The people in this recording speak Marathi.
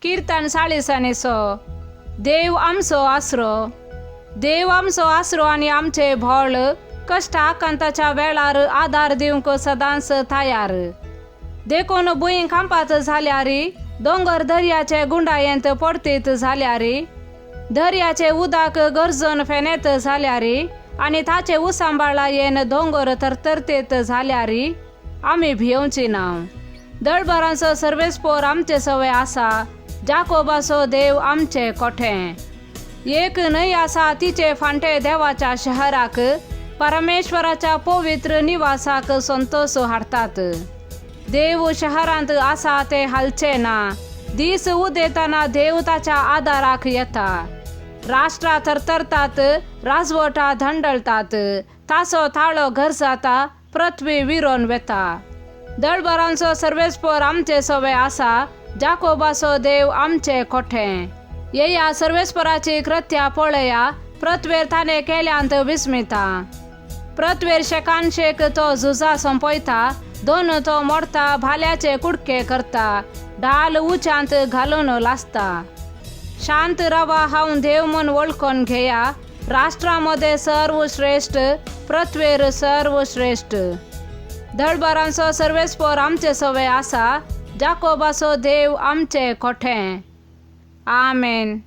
कीर्तन 40 देव आमचो आसरो. देव आमचो आसरो आनी आमचे भोळ, कष्ट आकांताच्या वेळार आदार दिवंक सदांच तयार. देखून भुंय खांपात झाल्यारी, दोंगर दर्याचे गुंडायेंत पडतीत झाल्यारी, दर्याचे उदक गरजून फेनेत झाल्यारी आनी ताचे उसांबाळा येन दोंगर तरतरतेत झाल्यारी आमी भियोवची ना. दळबरांचो सर्वेस्पोर आमचे सवय आसा, जाकोबाचो देव आमचे कोठे. एक न्हंय आसा तिचे फांटे देवाच्या शहराक, परमेश्वराच्या पवित्र निवासाक संतोष हाडटात. देव शहरांत आसा ते हालचे ना, दीस उदेताना देव ताच्या आदाराक येता. राष्ट्रा थरथरतात, राजवटा धंडळतात, ताचो ताळो घर जाता, पृथ्वी विरोन वेता. दळबरांचो सर्वेस्पोर आमचे सवय आसा, जाकोबाचो देव आमचे कोठे. येया सर्वेस्पराची कृत्या पळया, पृथ्वेर ताणे केल्यांत विस्मिता. पृथ्वेर शेकानशेक तो झुजा संपयता, दोन तो मोडता भाल्याचे कुडके करता, ढाल उच्यांत घालून लासता. शांत रावा हांव देव म्हूण वळखून घेया, राष्ट्रामध्ये सर्वश्रेष्ठ, पृथ्वेर सर्वश्रेष्ठ. दळबरांचो सर्वेस्पोर आमचे सवय आसा, जाकोबाचो देव आमचे कोठे. आमेन.